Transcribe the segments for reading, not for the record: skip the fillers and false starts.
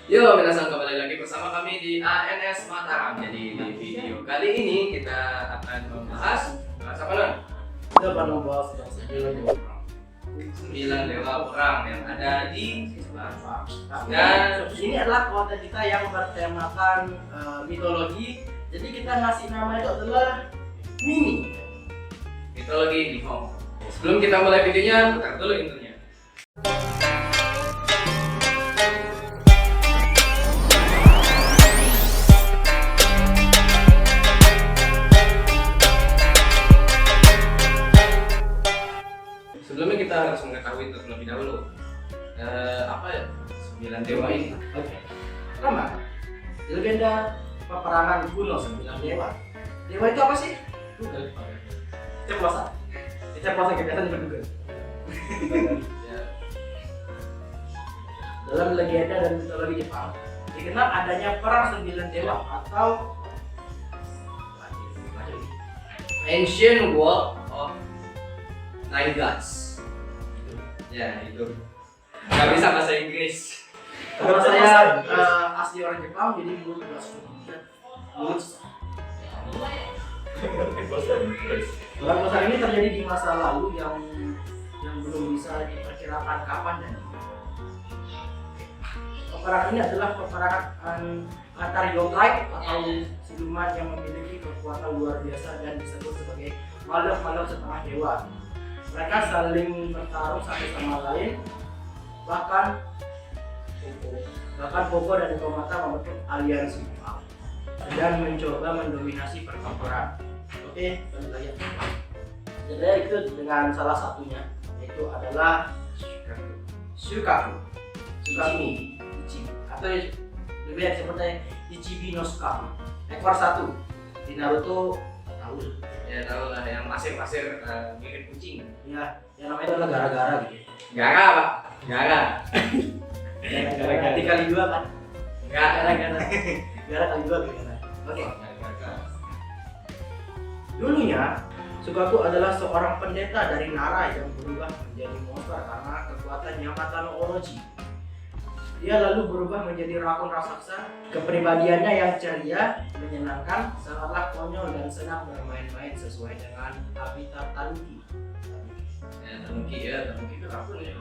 Yo, minasan kembali lagi bersama kami di ANS Mataram. Jadi di video kali ini kita akan membahas apa nih? Kita akan membahas tentang 9 dewa perang yang ada di Jepang. Dan ini adalah kota kita yang bertemakan mitologi. Jadi kita ngasih nama itu adalah Mimi. Mitologi di Hong. Sebelum kita mulai videonya, putar dulu intronya. Sebelumnya kita harus mengetahui terlebih dahulu apa ya 9 dewa ini. Oke. Pertama, legenda peperangan kuno 9 dewa. Dewa itu apa sih? Google. Ceplosan. Ceplosan kebiasaan juga Google. Ya, Dalam legenda dan mitologi Jepang, dikenal adanya perang 9 dewa atau Ancient War of Nine Gods. Ya itu. Gak bisa bahasa Inggris. Kalau saya asli orang Jepang, jadi mulut Perang ini terjadi di masa lalu yang belum bisa diperkirakan kapan dan peperangan ini adalah peperangan antar Yokai atau siluman yang memiliki kekuatan luar biasa dan disebut sebagai makhluk-makhluk setengah dewa. Mereka saling bertarung satu sama lain, bahkan Pogo dan Komata membentuk aliansi dan mencoba mendominasi pertempuran. Oke, kita lihat. Jadi itu dengan salah satunya, yaitu adalah Shukaku Ichibi atau lebih yang disebutnya Ichibi no Shukaku. Ekor satu di Naruto tahu. Ya tahu lah yang pasir-pasir mirip kucing. Ya, yang namanya itu adalah gara-gara gitu. Gara pak, gara. Gara-gara dikali dua kan? Enggak. Gara kali dua gitu kan? Oke. Gara. Dulunya, Shukaku adalah seorang pendeta dari Nara yang berubah menjadi monster karena kekuatannya Mata no Orochi. Dia lalu berubah menjadi rakun raksasa. Kepribadiannya yang ceria, menyenangkan, sangatlah konyol dan senang bermain-main sesuai dengan habitat Tanuki. Ya Tanuki itu apa ya?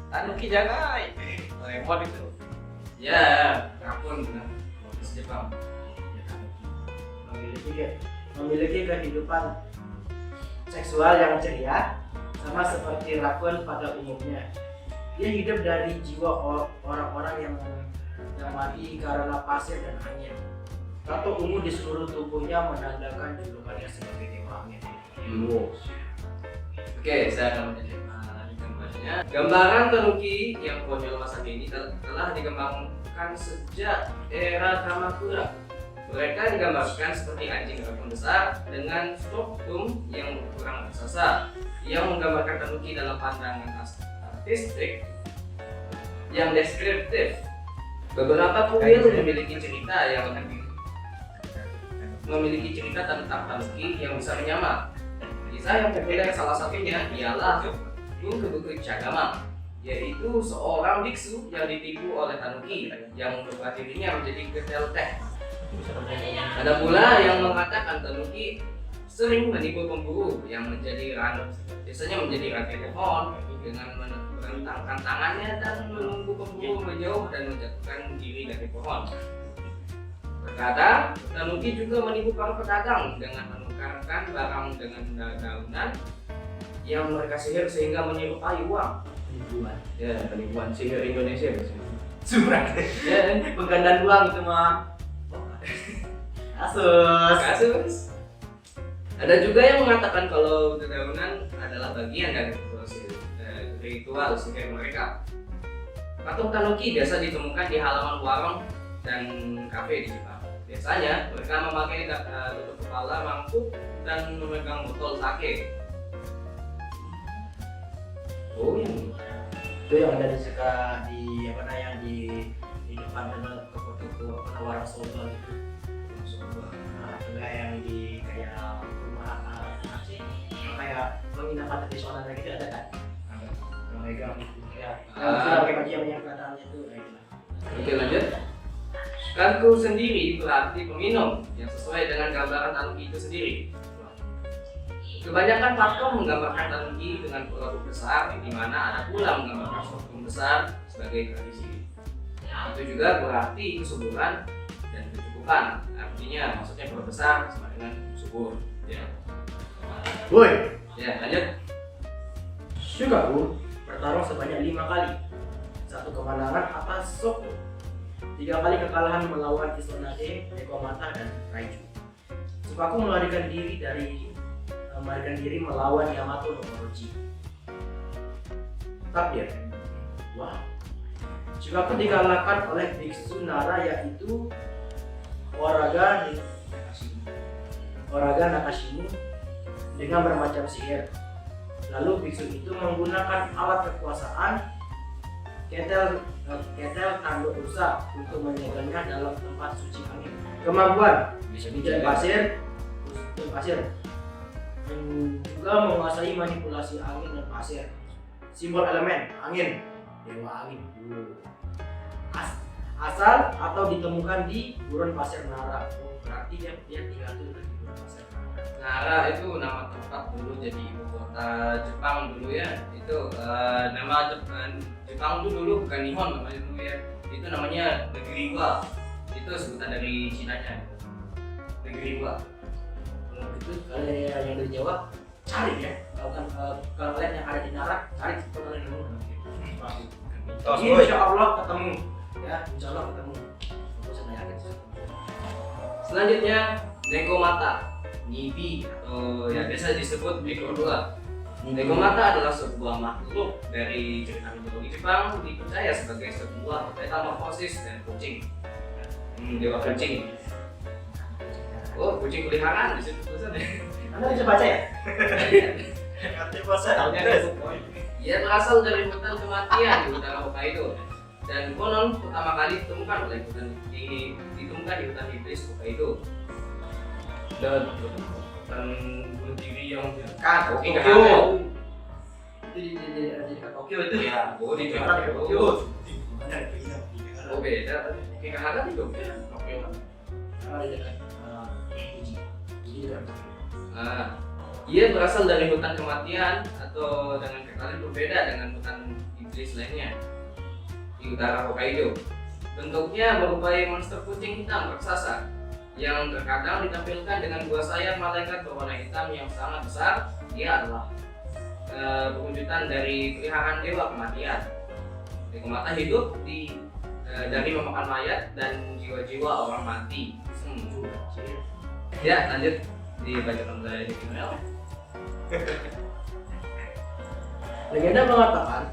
Tanuki jagai. Repot itu. Ya, rakun benar. Bahasa Jepang. Ya Tanuki. Memiliki kehidupan seksual yang ceria, sama seperti rakun pada umumnya. Dia hidup dari jiwa orang-orang yang mati karena pasir dan angin. Tato ungu di seluruh tubuhnya menandakan julukannya sebagai dewa angin. Oke, saya akan melanjutkan bahasanya. Gambaran Tanuki yang konyol masa kini telah dikembangkan sejak era Kamakura. Mereka digambarkan seperti anjing rakun besar dengan struktum yang kurang raksasa, yang menggambarkan Tanuki dalam pandangan artistik yang deskriptif. Beberapa kuil memiliki cerita tentang Tanuki yang bisa menyamar. Kisah yang populer salah satunya ialah Bukit Cagama, yaitu seorang biksu yang ditipu oleh Tanuki yang membuat dirinya menjadi kedel teh. Ada pula yang mengatakan Tanuki sering menipu pemburu yang biasanya menjadi rantai pohon dengan merentangkan tangannya dan menunggu pemburu menjauh dan menjatuhkan diri dari pohon. Terkadang Tanuki juga menipu para pedagang dengan menukarkan barang dengan daunan yang mereka sihir sehingga menyerupai uang. Penipuan sihir Indonesia biasanya. Surat. Ya, Penggandaan uang itu mah. Kasus. Ada juga yang mengatakan kalau dedaunan adalah bagian dari ritual sihir mereka. Patung Tanuki biasa ditemukan di halaman warung dan kafe di Jepang. Biasanya mereka memakai tutup kepala mangkuk dan memegang botol sake. Oh ini. Itu yang ada di depan toko warung soba gitu. Ada yang di kayak rumah kayak penginapan tradisional gitu ada kan? Memegang gitu ya. Pakai baju yang kelihatannya itu kayak gitu. Oke, lanjut. Kanku sendiri berarti peminum yang sesuai dengan gambaran tanuki itu sendiri. Kebanyakan pakem menggambarkan tanuki dengan produk besar, di mana ada pula menggambarkan sorghum besar sebagai tradisi. Itu juga berarti kesuburan dan kecukupan. Artinya maksudnya produk besar sama dengan subur. Ya. Woi, Ya, lanjut. Shukaku bertarung sebanyak 5 kali. 1 kemenangan atas Soko, 3 kali kekalahan melawan Kisonade, Nekomata, dan Raiju. Shukaku melarikan diri melawan Yamato no Orochi. Tapi ya, wow. Shukaku dikalahkan oleh biksu Nara yaitu Oraga Nakashima dengan bermacam sihir. Lalu biksu itu menggunakan alat kekuasaan ketel tanduk rusa untuk menyegelnya dalam tempat suci angin. Kemampuan hujan pasir dan juga menguasai manipulasi angin dan pasir. Simbol elemen angin, dewa angin. Asal atau ditemukan di gurun pasir Nara. Berarti dia tinggal di gurun pasir Nara. Nara itu nama tempat dulu jadi ibu kota Jepang dulu ya. Itu nama Jepang itu dulu bukan Nihon namanya dulu ya. Itu namanya Negeri Wa. Itu sebutan dari Cina-nya. Negeri Wa. Itu kalian yang dari Jawa cari ya. Kalau kalian yang ada di Nara cari kalau kalian nemu. Insya Allah ketemu ya. Insya Allah ketemu. Selanjutnya Nekomata, Nibi atau yang biasa disebut Biko 2. Nekomata adalah sebuah makhluk dari cerita mitologi Jepang, dipercaya sebagai sebuah metamorfosis dan kucing. Dewa kucing. Oh, kucing peliharaan di situ tulisan ya. Anda bisa baca ya? Artinya bahasa Ia berasal dari hutan kematian di utara Hokkaido dan konon pertama kali ditemukan di hutan iblis Hokkaido. Dan hutan bunuh diri yang dekat Tokyo. Itu di dekat Tokyo itu. Ya, di Jakarta di Tokyo. Oh beda, Kikahara di Tokyo. Di dekat Fuji. Di dekat Tokyo. Ia berasal dari hutan kematian atau dengan kata lain berbeda dengan hutan iblis lainnya di utara Hokkaido. Bentuknya berupai monster kucing hitam raksasa yang terkadang ditampilkan dengan dua sayap malaikat berwarna hitam yang sangat besar. Ia adalah perwujudan dari peliharaan dewa kematian. Nekomata hidup dari memakan mayat dan jiwa-jiwa orang mati. Ya, lanjut dibacakan oleh Mel. Legenda mengatakan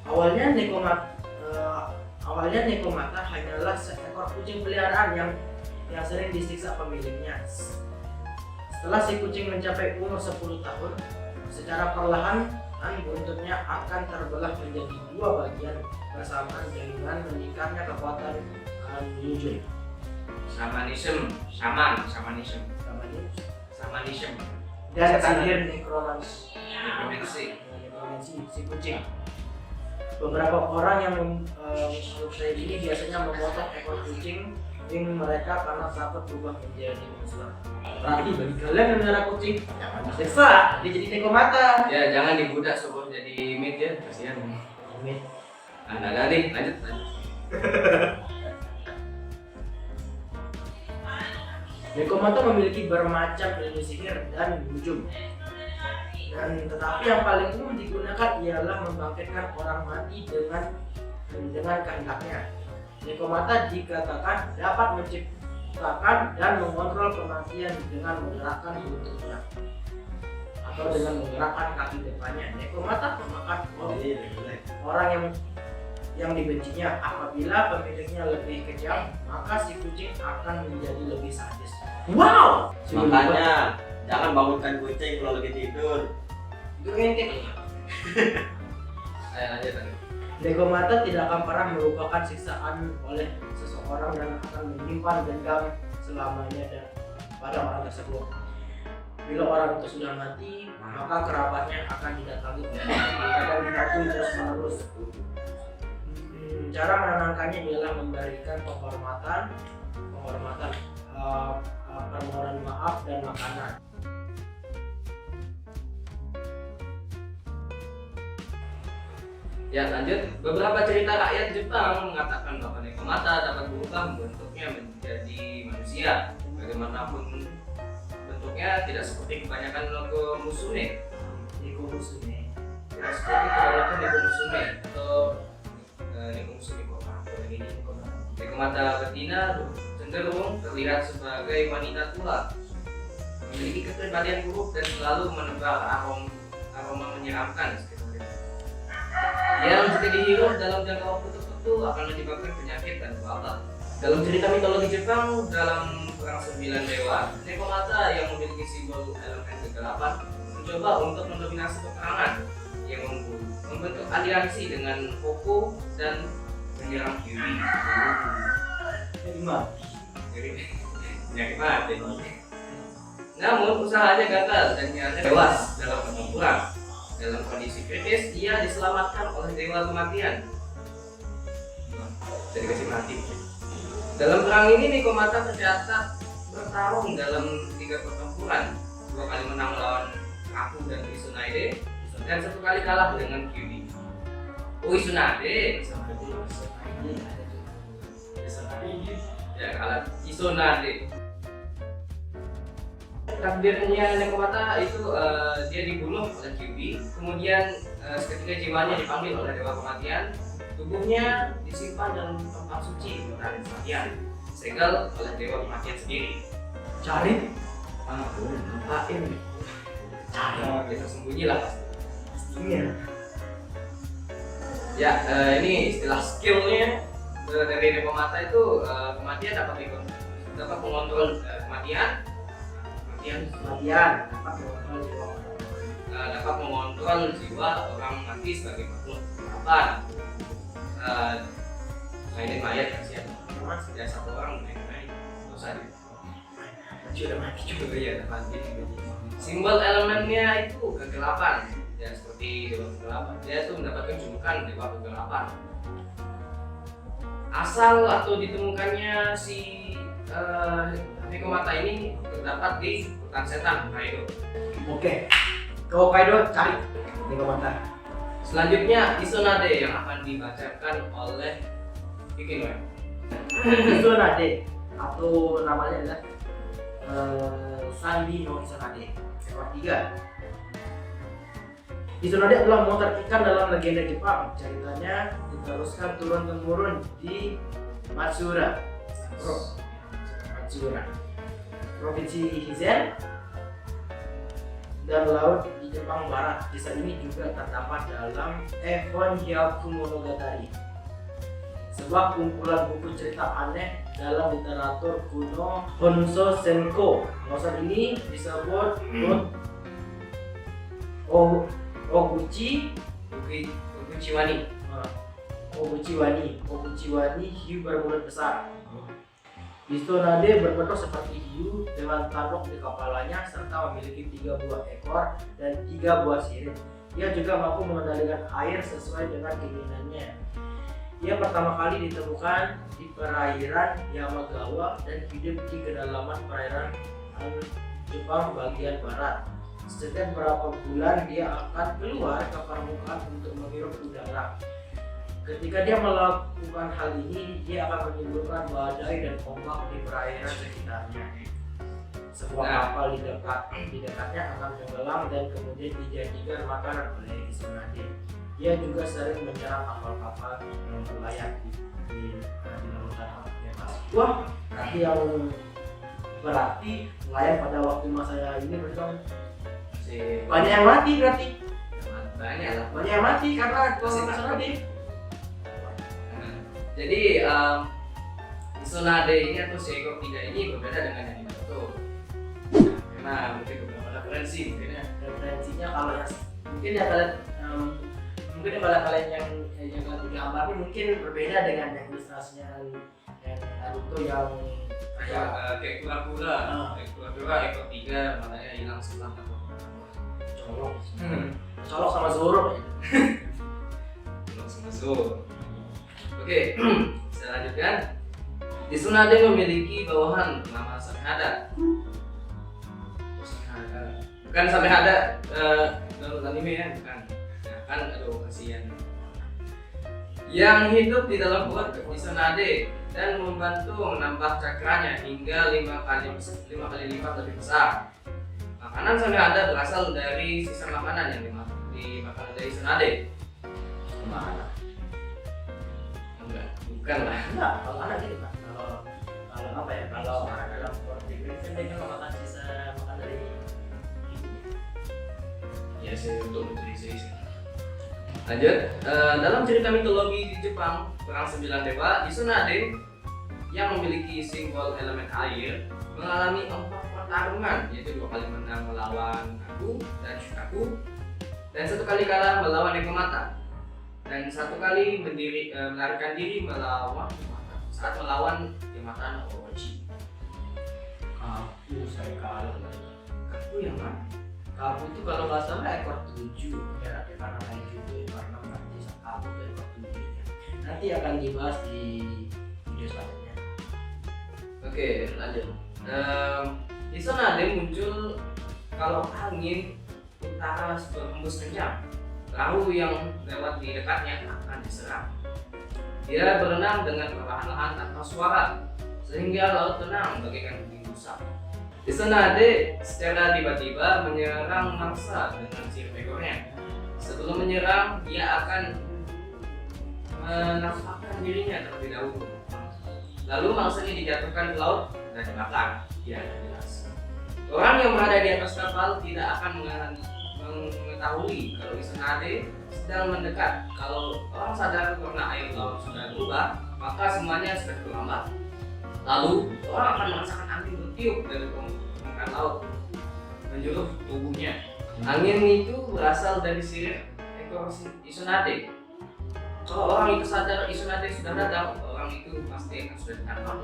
awalnya Nekomata hanyalah seekor kucing peliharaan yang sering disiksa pemiliknya. Setelah si kucing mencapai umur 10 tahun, secara perlahan buntutnya akan terbelah menjadi 2 bagian bersamaan dengan meningkatnya kekuatan Nujun. Shamanism dan sihir nekromansi si kucing. Beberapa orang yang mempercayai ini biasanya memotong ekor kucing yang mereka karena takut berubah menjadi muslim. Berarti bagi kalian yang melihara kucing jangan disiksa, dia jadi Nekomata. Ya, jangan dibudak sebelum jadi meat ya, kasihan. Amin. Nah, nih, lanjut. Nekomata memiliki bermacam ilmu sihir dan nujum. Tetapi yang paling umum digunakan ialah membangkitkan orang mati dengan kehendaknya. Nekomata dikatakan dapat menciptakan dan mengontrol kematian dengan menggerakkan lututnya atau dengan menggerakkan kaki depannya. Nekomata memakan orang yang dibencinya. Apabila pemiliknya lebih kejam, maka si kucing akan menjadi lebih sadis. Wow! Makanya jangan bangunkan kucing kalau lagi tidur. Itu ngintip. Lanjut. Nekomata tidak akan pernah melupakan siksaan oleh seseorang dan akan menyimpan dendam selamanya dan pada orang tersebut. Bila orang itu sudah mati, maka kerabatnya akan didatangi dan dihakimi terus menerus. Cara menenangkannya ialah memberikan permohonan maaf dan makanan. Ya lanjut, beberapa cerita rakyat Jepang mengatakan bahwa Nekomata dapat berubah bentuknya menjadi manusia. Bagaimanapun bentuknya tidak seperti kebanyakan Neko Musume. Tidak seperti kebanyakan Neko Musume atau Neko Musume Nekomata betina cenderung terlihat sebagai wanita tua, memiliki kepribadian buruk dan selalu menebar aroma menyeramkan di sekitarnya. Yang jika dihirup dalam jangka waktu tertentu akan menyebabkan penyakit dan wabah. Dalam cerita mitologi Jepang, dalam perang 9 dewa, Nekomata yang memiliki simbol elemen kegelapan mencoba untuk mendominasi peperangan yang membentuk aliansi dengan Hoku dan menyerang Kyuubi. Jadi penyakit mati. Namun usahanya gagal dan nyaris tewas dalam pertempuran. Dalam kondisi kritis, ia diselamatkan oleh dewa kematian. Jadi kasih mati. Dalam perang ini Nekomata tercatat bertarung dalam 3 pertempuran, 2 kali menang melawan Aku dan Izunade, dan 1 kali kalah dengan Kyuubi. Oh, Izunade ya kalah Izunade. Takdirnya Nekomata itu dia dibunuh oleh Kyuubi, kemudian seketika jiwanya dipanggil oleh dewa kematian, tubuhnya disimpan dalam tempat suci Raden Kematian, segel oleh dewa kematian sendiri. Cari Ngapain? Cari, kita sembunyi lah pastinya. Ya, ini istilah skillnya dari Nekomata itu kematian dapat mengontrol kematian dapat mengontrol jiwa orang mati sebagai makhluk harapan. Mainin mayat kasihan, ya 1 orang main, usah deh. Sudah mati juga. Ya, mati. Simbol elemennya itu kegelapan, ya seperti dewa kegelapan. Dia itu mendapatkan julukan dewa kegelapan. Asal atau ditemukannya si Nekomata ini terdapat di hutan setan Hokkaido. Oke, ke Hokkaido cari Nekomata. Selanjutnya Izunade yang akan dibacakan oleh Kikinoe. Izunade atau namanya adalah Sandi no Izunade. Ekor 3. Izunade adalah monster ikan dalam legenda Jepang. Ceritanya diteruskan turun-temurun di Matsura, Provinsi Hizen dan laut di Jepang Barat. Kisah ini juga terdapat dalam Ehon Hyaku Monogatari, sebuah kumpulan buku cerita aneh dalam literatur kuno Honsho Senko. Monster ini disebut Oguchiwani hiu bermulut besar. Izunade berbentuk seperti hiu dengan tanduk di kepalanya serta memiliki 3 buah ekor dan 3 buah sirip. Ia juga mampu mengendalikan air sesuai dengan keinginannya. Ia pertama kali ditemukan di perairan Yamagawa dan hidup di kedalaman perairan Jepang bagian barat. Setiap beberapa bulan dia akan keluar ke permukaan untuk menghirup udara. Ketika dia melakukan hal ini, dia akan menimbulkan badai dan ombak di perairan sekitarnya. Sebuah kapal di dekatnya akan tenggelam dan kemudian dijadikan makanan oleh Izunade. Dia juga sering menyerang kapal-kapal yang berlayar di lautan bebas. Wah, berarti nelayan pada waktu masa ini banyak yang mati berarti. Banyak yang mati karena Izunade. Jadi Izunade ini atau seekor 3 ini berbeda dengan yang di Naruto. Nah, mungkin beberapa referensi referensinya kalau yang mungkin kalau kalian yang digambar ini mungkin berbeda dengan yang ilustrasinya yang Naruto yang kayak kura-kura ekor 3 matanya hilang sebelah colok sama Zoro. Zoro. Oke, saya lanjutkan. Tsunade memiliki bawahan bernama Samehada. Bukan Samehada dalam anime ya, bukan. Nah, kan aduh kasihan. Yang hidup di dalam perut Tsunade dan membantu menambah cakranya hingga 5 kali lipat lebih besar. Makanan Samehada berasal dari sisa makanan yang dimakan dari Tsunade. Mana? Enggak, bukan lah. Enggak, kalau anak gitu Pak. Kalau apa ya? Kalau anak dalam porti kan dia kan makan sisa makan dari Ya sih, untuk mencuri sih. Lanjut, dalam cerita mitologi di Jepang, perang 9 dewa, Tsunade yang memiliki simbol elemen air mengalami 4 pertarungan, yaitu 2 kali menang melawan Aku dan Shukaku, dan 1 kali kalah melawan Nekomata, dan 1 kali melarikan diri saat melawan Yamata no Orochi. Kapu saya kalah. Aku yang mana? Kapu itu kalau nggak salah ekor 7 ya, karena main juga karena nanti kapu itu ekor 7 ya. Nanti akan dibahas di video selanjutnya. Oke, lanjut. Tsunade muncul kalau angin utara berhembus kencang. Perahu yang lewat di dekatnya akan diserang. Dia berenang dengan perlahan-lahan tanpa suara, sehingga laut tenang bagaikan bumi busa. Tsunade secara tiba-tiba menyerang mangsa dengan sirip ekornya. Sebelum menyerang, dia akan menampakkan dirinya terlebih dahulu. Lalu mangsanya dijatuhkan ke laut dan dibakar. Ya, jelas. Orang yang berada di atas kapal tidak akan mengetahui kalau Tsunade sedang mendekat. Kalau orang sadar karena air laut sudah berubah, maka semuanya sudah terlambat. Lalu orang akan merasakan angin bertiup dari permukaan laut menjulur tubuhnya. Angin itu berasal dari sirip ekor Tsunade. Kalau orang itu sadar Tsunade sudah datang, orang itu pasti akan sudah ditangkap.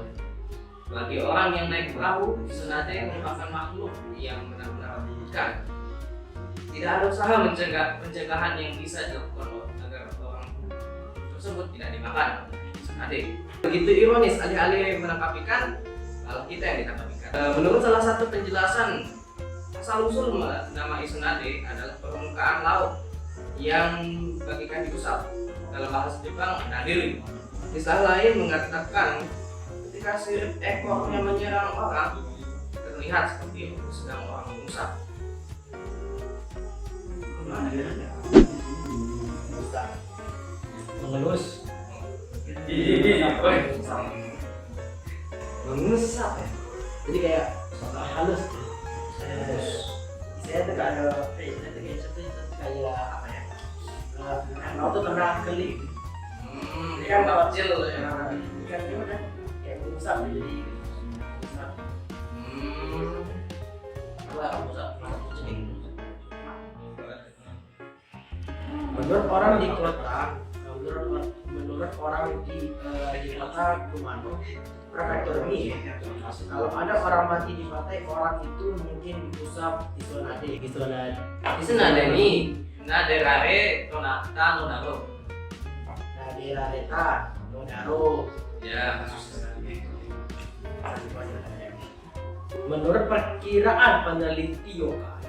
Bagi orang yang naik perahu, Tsunade merupakan makhluk yang benar-benar menakutkan. Tidak ada usaha pencegahan yang bisa dilakukan agar orang tersebut tidak dimakan Tsunade. Begitu ironis, alih-alih menangkap ikan, malah kita yang ditangkap ikan. Menurut salah satu penjelasan, asal-usul nama Tsunade adalah permukaan laut yang bagikan diusap. Dalam bahasa Jepang, nadiri. Istilah lain mengatakan ketika sirip ekornya menyerang orang, terlihat seperti sedang orang mengusap. Mengelus. Mengusap ya. Jadi kayak halus. Saya tuh kayak apa ya? Kalau tuh kena keli. Ikan kecil ya. Ikan gimana? Kayak mengusap jadi mengusap. Apa mengusap? Menurut orang di kota, menurut orang di kota Kumano, prefektur Mie, kalau ada orang mati di pantai, orang itu mungkin diusap Tsunade. Tsunade ini Naderare Tonata Nodaro. Naderareta Nodaro. Ya. Menurut perkiraan peneliti yokai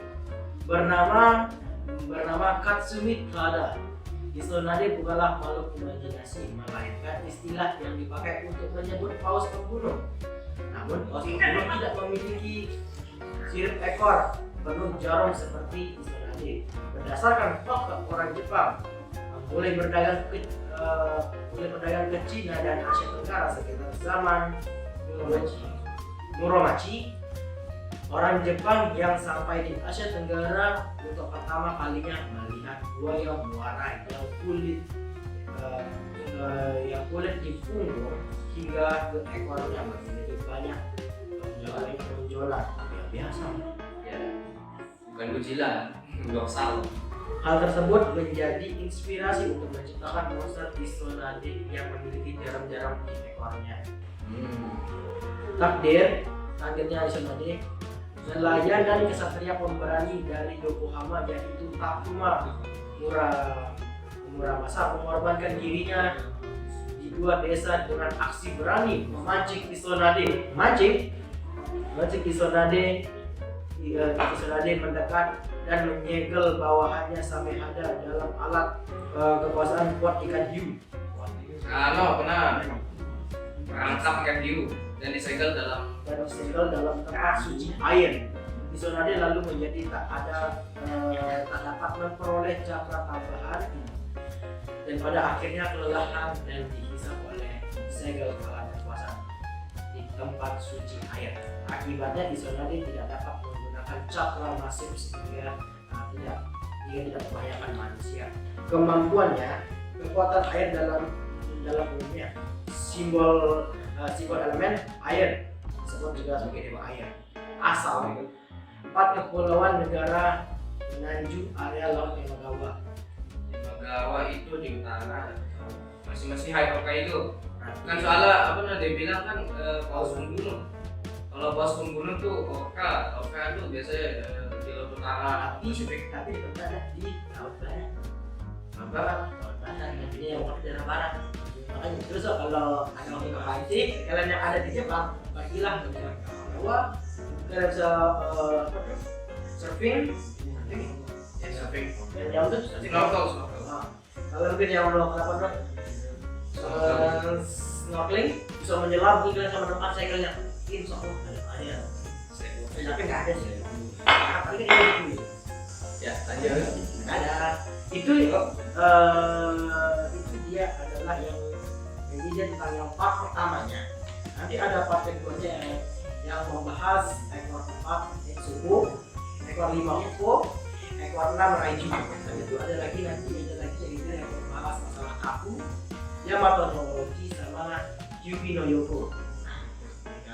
bernama Katsumi Tada, Tsunade bukanlah makhluk imajinasi, melainkan istilah yang dipakai untuk menyebut paus pembunuh. Namun paus pembunuh tidak memiliki sirip ekor penuh jarum seperti Tsunade. Berdasarkan fakta orang Jepang, mulai berdagang ke Cina dan Asia Tenggara sekitar zaman Muromachi, orang Jepang yang sampai di Asia Tenggara untuk pertama kalinya melihat buaya muara yang kulit di punggung hingga ke ekornya memiliki banyak benjolan biasa. Ya. Bukan Godzilla, dorsal. Hal tersebut menjadi inspirasi untuk menciptakan monster Tsunade yang memiliki jarum-jarum di ekornya. Takdirnya Tsunade, nelayan dan kesatria pemberani dari Yokohama yaitu Takuma Muramasa mengorbankan dirinya di dua desa dengan aksi berani memancing Kisonade. Mancing Kisonade mendekat dan menyegel bawahannya Samehada dalam alat kekuasaan kuat ikan hiu. Benar. Perangkap ikan hiu dan disegel dalam tempat suci air. Kisonade lalu menjadi tak dapat memperoleh cakra tambahan dan pada akhirnya kelelahan dan dihisap oleh segel alat kekuasaan di tempat suci air. Akibatnya Kisonade tidak dapat menggunakan cakra nasib sehingga tidak membahayakan manusia. Kemampuannya, kekuatan air dalam umumnya, simbol elemen air disebut juga sebagai dewa air. Asal 4 kepulauan negara Nanju area laut Yamagawa. Yamagawa itu di utara, masih High Hokkaido itu. Kan soalnya dia bilang kan paus pembunuh. Kalau paus pembunuh tuh Oka itu biasanya di laut utara Pasifik. Tapi ada di laut barat. Laut barat, ini yang di daerah barat. Makanya terus kalau ada orang ke pancing, kalian yang ada di Jepang, bagilah ke Yamagawa. Kalian bisa surfing. Dan yang itu Snorkel. kalau mungkin yang mau kenapa snorkeling bisa menyelam mungkin sama tempat segelnya. Insya Allah ada. Tapi nggak ada sih. Tapi kan ini Ya, lanjut. ada. Itu dia adalah yang dia tentang yang part pertamanya. Nanti ada part keduanya yang membahas ekor 4 suku, ekor 5 upo, ekor 6 raiju. Dan itu ada lagi yang membahas masalah kaku, Yamato no Orochi sama Yuki no Yoko. Nah,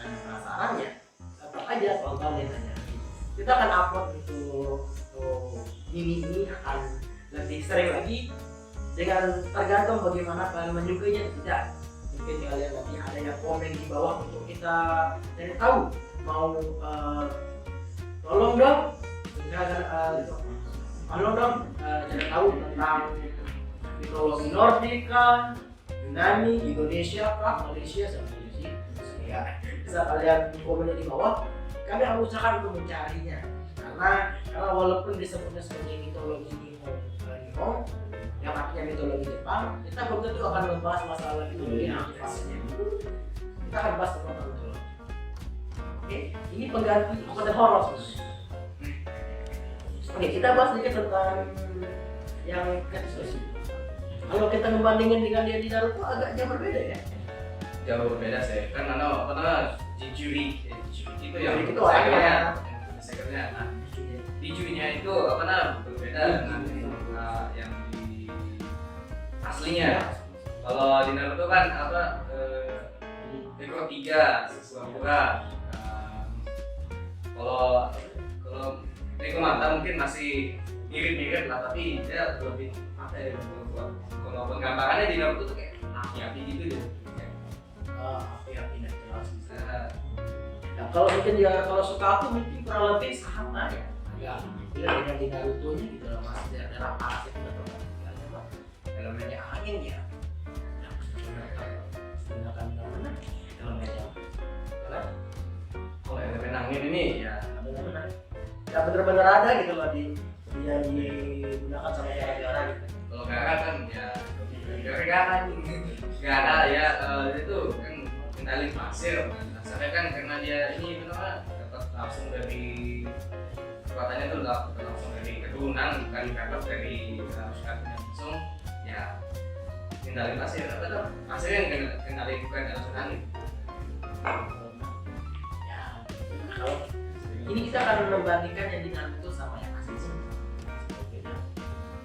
penasaran ya? Tetap aja tontonin aja. Kita akan upload untuk ini akan lebih sering lagi dengan tergantung bagaimana kalian menyukainya atau tidak. Mungkin kalian nanti ada yang komen di bawah untuk kita cari tahu mau tolong dong cari tahu tentang mitologi Nordika, Yunani, Indonesia, Malaysia sama Indonesia. Ya, bisa kalian komen di bawah. Kami akan usahakan untuk mencarinya karena walaupun disebutnya sebagai mitologi Nihon yang artinya mitologi Jepang, kita belum tentu akan membahas masalah mitologi aktivasinya. Kita akan bahas tentang mitologi. Oke, ini pengganti konten horor. Oke, kita bahas sedikit tentang yang Katsushi. Kalau kita membandingkan dengan dia di Naruto agak jauh berbeda ya. Jauh berbeda sih. Kan Jijuri itu yang itu orangnya. Segernya. Nah, Jijurinya itu berbeda dengan yang di aslinya. Kalau di Naruto kan ekor 3 Sakura. Kalau Neko Mata mungkin masih mirip-mirip lah, tapi dia lebih kalau penggambarannya di Naruto tuh kayak api-api gitu deh. Api-api dan jelas. Nah, kalau mungkin dia kalau suka aku mungkin kurang lebih sama ya. Ya, dengan di Naruto-nya gitu loh, masih daerah panas itu betul. Elemennya angin ya. Gunakan mana? Elemennya. Kalau elemen angin ini ya benar-benar. Ya benar-benar ada gitu loh dia digunakan sama gara-gara gitu. kalau gara kan ya gara nggak ada ya itu kan kendali pasir. Asalnya kan karena dia ini dapat langsung dari kekuatannya itu dapat langsung dari keturunan, bukan dapat dari sukarnya langsung ya kendali pasir. Pasir yang kendali bukan langsung angin. Ya, kalau ini kita akan membandingkan yang di Naruto sama yang asli sih. Beda.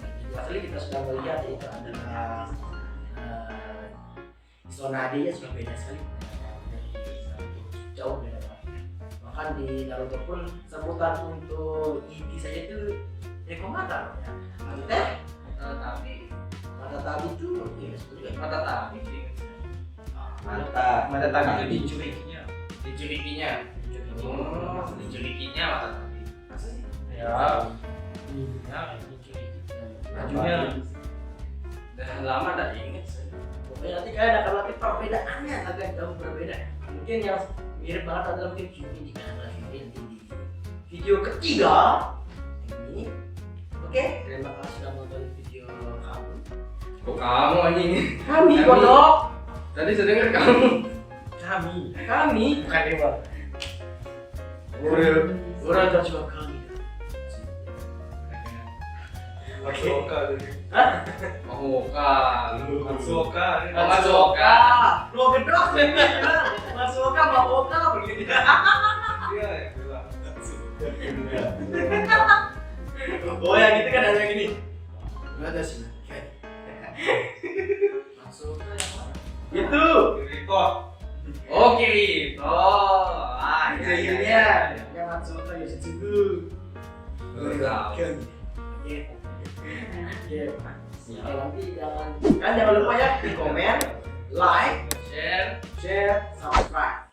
Di asli kita sudah melihat itu adalah Kisonade-nya sudah beda sekali. Jauh beda banget. Bahkan di Naruto pun sebutan untuk inti saja itu Neko Mata ya. Tapi Mata tabi itu ya sebut juga mata tabi Mata tadi itu dicurikinya mata tabi. Ya. Iya, dicuri. Bajunya udah lama tak inget sih. Pokoknya nanti kalian akan lihat perbedaannya agak jauh berbeda. Mungkin yang mirip banget adalah mungkin Vivi kan adalah Vivi nanti di video ketiga ini. Oke, terima kasih sudah menonton video kamu. Kok kamu anjing? Kami kodok. Tadi saya dengar kamu. Kami bukan dewa. Orang juga kami. Matsuoka jadi. Mahoka. Matsuoka. Matsuoka. Lo gedok Matsuoka Mahoka begitu. Iya ya bilang. Oh yang itu kan ada yang ini. Enggak ada sih. Matsuoka yang mana? Itu. Report. Oh kiri. Oh, Iya. Yang Matsuoka Yoshitsugu. Enggak. Ya, nanti jangan lupa ya di komen, like, Share. share, subscribe.